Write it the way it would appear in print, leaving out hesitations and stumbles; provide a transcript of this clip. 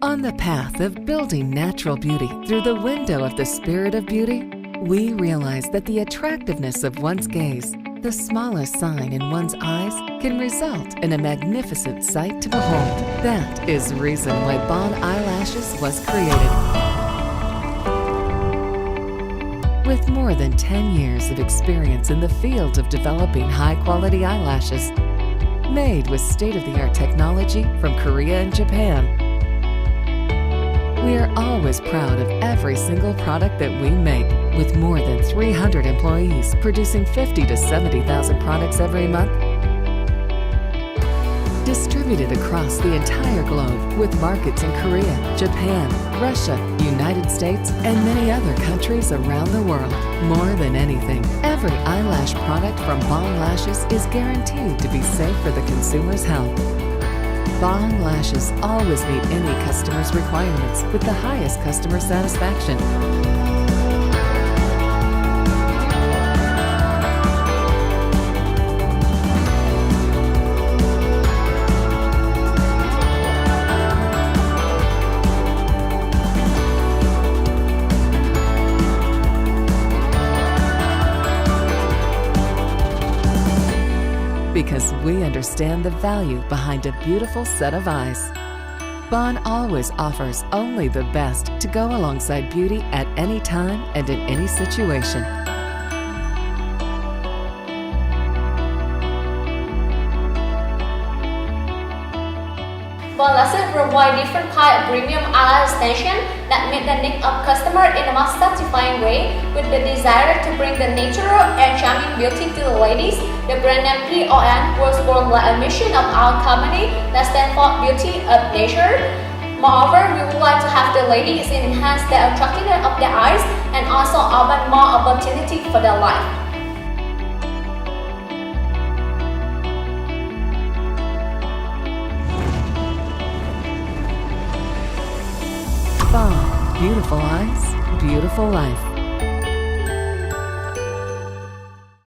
On the path of building natural beauty through the window of the spirit of beauty, we realize that the attractiveness of one's gaze, the smallest sign in one's eyes, can result in a magnificent sight to behold. That is the reason why Bond Eyelashes was created. With more than 10 years of experience in the field of developing high-quality eyelashes, made with state-of-the-art technology from Korea and Japan, we are always proud of every single product that we make, with more than 300 employees producing 50 to 70,000 products every month. Distributed across the entire globe with markets in Korea, Japan, Russia, United States, and many other countries around the world. More than anything, every eyelash product from Bond Lashes is guaranteed to be safe for the consumer's health. Bond Lashes always meet any customer's requirements with the highest customer satisfaction. Because we understand the value behind a beautiful set of eyes. Bond always offers only the best to go alongside beauty at any time and in any situation. Bond Lashes provide different kind of premium eyelash extension that meet the needs of customer in a most satisfying way, with the desire to bring the natural and charming beauty to the ladies. The brand name PON was born like a mission of our company that stands for Beauty of Nature. Moreover, we would like to have the ladies enhance the attractiveness of their eyes and also open more opportunity for their life. Bond, beautiful eyes, beautiful life.